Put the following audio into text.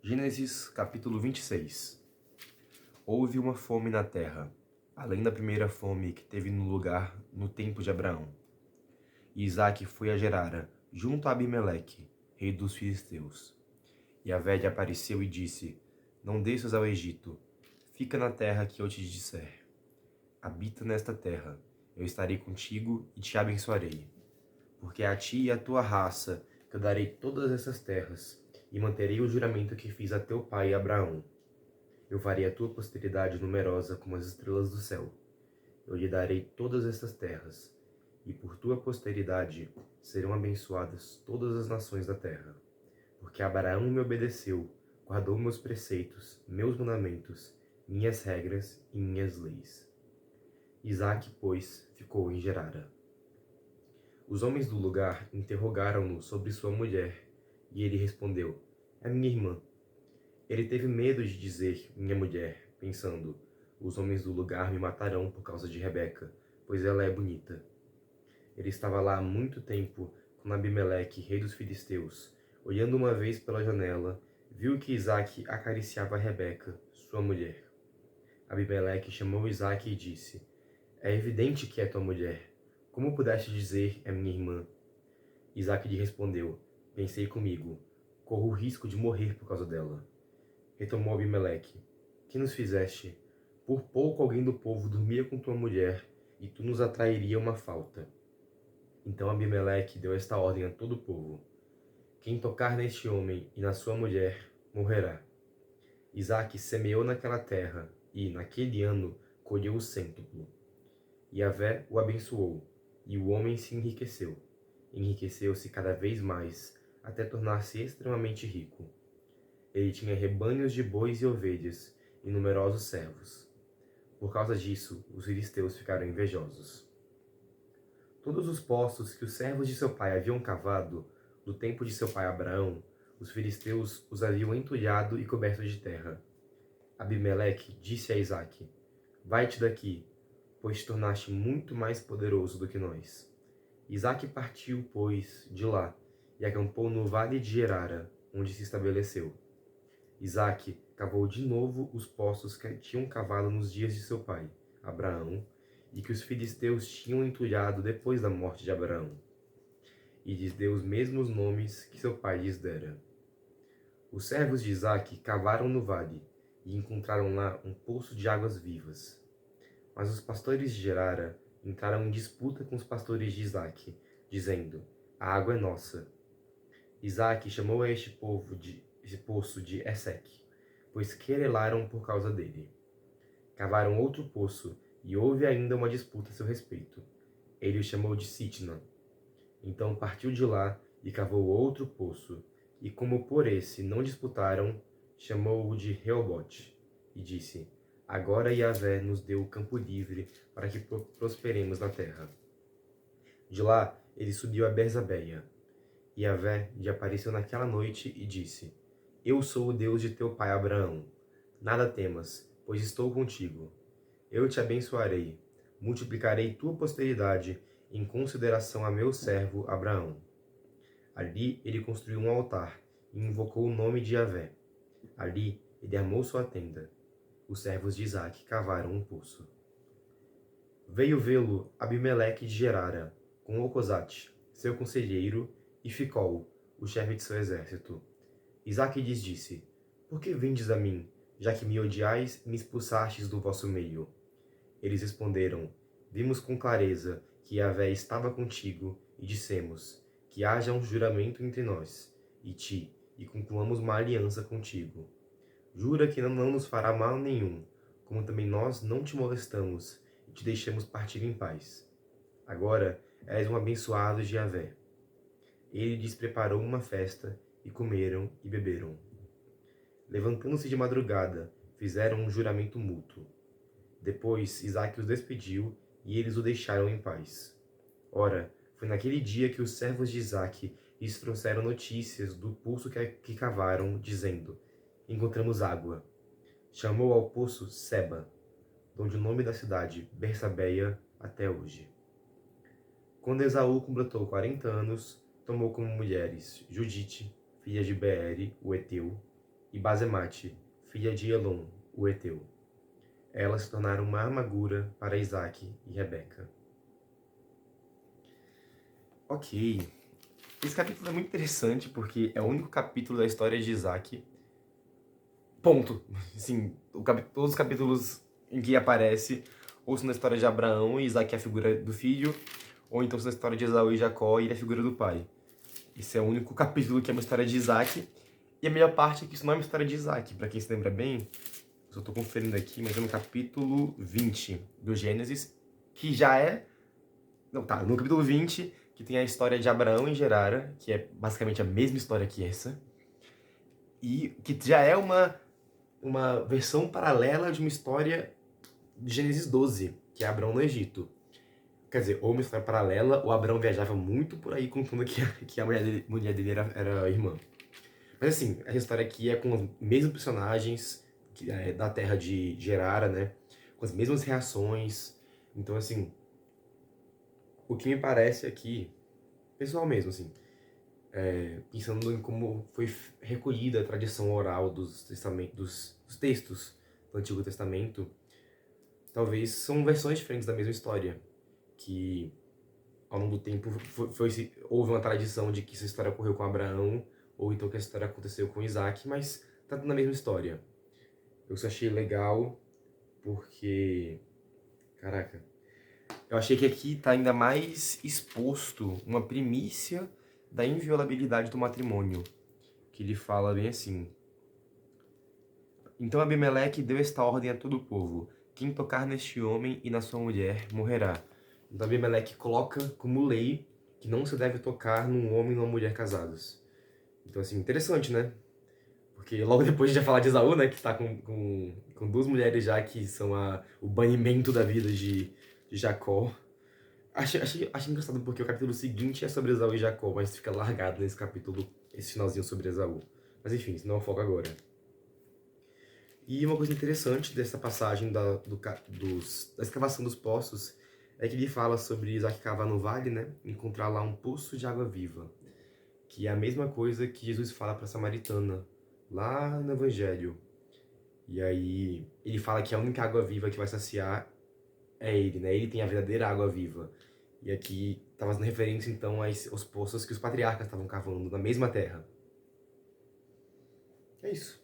Gênesis capítulo 26. Houve uma fome na terra, além da primeira fome que teve no lugar no tempo de Abraão. E Isaque foi a Gerara, junto a Abimeleque, rei dos filisteus. E Yahvé lhe apareceu e disse: Não desças ao Egito, fica na terra que eu te disser. Habita nesta terra, eu estarei contigo e te abençoarei. Porque a ti e à tua raça que eu darei todas essas terras, e manterei o juramento que fiz a teu pai Abraão. Eu farei a tua posteridade numerosa como as estrelas do céu. Eu lhe darei todas estas terras, e por tua posteridade serão abençoadas todas as nações da terra. Porque Abraão me obedeceu, guardou meus preceitos, meus mandamentos, minhas regras e minhas leis. Isaque, pois, ficou em Gerara. Os homens do lugar interrogaram-no sobre sua mulher, e ele respondeu: É minha irmã. Ele teve medo de dizer minha mulher, pensando: os homens do lugar me matarão por causa de Rebeca, pois ela é bonita. Ele estava lá há muito tempo, quando Abimeleque, rei dos filisteus, olhando uma vez pela janela, viu que Isaque acariciava Rebeca, sua mulher. Abimeleque chamou Isaque e disse: É evidente que é tua mulher. Como pudeste dizer, é minha irmã? Isaque lhe respondeu: Pensei comigo, corro o risco de morrer por causa dela. Retomou Abimeleque: Que nos fizeste? Por pouco alguém do povo dormia com tua mulher, e tu nos atrairia uma falta. Então Abimeleque deu esta ordem a todo o povo: Quem tocar neste homem e na sua mulher, morrerá. Isaque semeou naquela terra, e, naquele ano, colheu o cêntuplo. Yahvé o abençoou, e o homem se enriqueceu. Enriqueceu-se cada vez mais, até tornar-se extremamente rico. Ele tinha rebanhos de bois e ovelhas, e numerosos servos. Por causa disso, os filisteus ficaram invejosos. Todos os poços que os servos de seu pai haviam cavado, no tempo de seu pai Abraão, os filisteus os haviam entulhado e coberto de terra. Abimeleque disse a Isaque: Vai-te daqui, pois te tornaste muito mais poderoso do que nós. Isaque partiu, pois, de lá, e acampou no vale de Gerara, onde se estabeleceu. Isaque cavou de novo os poços que tinham cavado nos dias de seu pai, Abraão, e que os filisteus tinham entulhado depois da morte de Abraão. E lhes deu os mesmos nomes que seu pai lhes dera. Os servos de Isaque cavaram no vale, e encontraram lá um poço de águas vivas. Mas os pastores de Gerara entraram em disputa com os pastores de Isaque, dizendo: A água é nossa. Isaque chamou a este poço de Eseque, pois querelaram por causa dele. Cavaram outro poço, e houve ainda uma disputa a seu respeito. Ele o chamou de Sitna. Então partiu de lá e cavou outro poço, e como por esse não disputaram, chamou-o de Reobote, e disse: Agora Yahvé nos deu o campo livre para que prosperemos na terra. De lá ele subiu a Berzabeia. Yahvé lhe apareceu naquela noite e disse: Eu sou o Deus de teu pai Abraão. Nada temas, pois estou contigo. Eu te abençoarei, multiplicarei tua posteridade em consideração a meu servo Abraão. Ali ele construiu um altar e invocou o nome de Yahvé. Ali ele armou sua tenda. Os servos de Isaque cavaram um poço. Veio vê-lo Abimeleque de Gerara, com Ocosate, seu conselheiro, e Ficol, o chefe de seu exército. Isaque lhes disse: Por que vindes a mim, já que me odiais e me expulsastes do vosso meio? Eles responderam: Vimos com clareza que Yahvé estava contigo, e dissemos: Que haja um juramento entre nós e ti, e concluamos uma aliança contigo. Jura que não nos fará mal nenhum, como também nós não te molestamos e te deixamos partir em paz. Agora és um abençoado de Yahvé. Ele lhes preparou uma festa, e comeram e beberam. Levantando-se de madrugada, fizeram um juramento mútuo. Depois Isaque os despediu, e eles o deixaram em paz. Ora, foi naquele dia que os servos de Isaque lhes trouxeram notícias do poço que cavaram, dizendo: Encontramos água. Chamou ao poço Seba, onde o nome da cidade, Bersabeia, até hoje. Quando Esaú completou 40 anos, tomou como mulheres Judite, filha de Beere, o Eteu, e Basemate, filha de Elon, o Eteu. Elas se tornaram uma amargura para Isaac e Rebeca. Ok. Esse capítulo é muito interessante porque é o único capítulo da história de Isaac. Ponto. Assim, todos os capítulos em que aparece ou são na história de Abraão e Isaac é a figura do filho, ou então são na história de Esaú e Jacó e ele é a figura do pai. Esse é o único capítulo que é uma história de Isaac. E a melhor parte é que isso não é uma história de Isaac. Pra quem se lembra bem, eu só tô conferindo aqui, mas é no capítulo 20 do Gênesis, que já é... Não, tá, no capítulo 20, que tem a história de Abraão e Gerara, que é basicamente a mesma história que essa, e que já é uma versão paralela de uma história de Gênesis 12, que é Abraão no Egito. Quer dizer, ou uma história paralela, ou Abraão viajava muito por aí contando que a mulher dele era irmã. Mas assim, essa história aqui é com os mesmos personagens da terra de Gerara, né? Com as mesmas reações. Então, assim, o que me parece aqui, pessoal mesmo, assim, pensando em como foi recolhida a tradição oral dos textos do Antigo Testamento, talvez são versões diferentes da mesma história, que ao longo do tempo houve uma tradição de que essa história ocorreu com Abraão, ou então que essa história aconteceu com Isaac, mas tá tudo na mesma história. Eu só achei legal porque, caraca, eu achei que aqui tá ainda mais exposto uma primícia da inviolabilidade do matrimônio, que ele fala bem assim: então Abimeleque deu esta ordem a todo o povo: quem tocar neste homem e na sua mulher morrerá. Então Abimeleque coloca como lei que não se deve tocar num homem e numa mulher casados. Então, assim, interessante, né? Porque logo depois a gente vai falar de Esaú, né? Que está com duas mulheres já que são o banimento da vida de Jacó. Achei engraçado porque o capítulo seguinte é sobre Esaú e Jacó, mas fica largado nesse capítulo, esse finalzinho sobre Esaú. Mas enfim, isso não é o foco agora. E uma coisa interessante dessa passagem da escavação dos poços é que ele fala sobre Isaac cavar no vale, né? Encontrar lá um poço de água viva, que é a mesma coisa que Jesus fala para a samaritana, lá no Evangelho. E aí ele fala que a única água viva que vai saciar é ele, né? Ele tem a verdadeira água viva. E aqui está fazendo referência então aos poços que os patriarcas estavam cavando na mesma terra. É isso.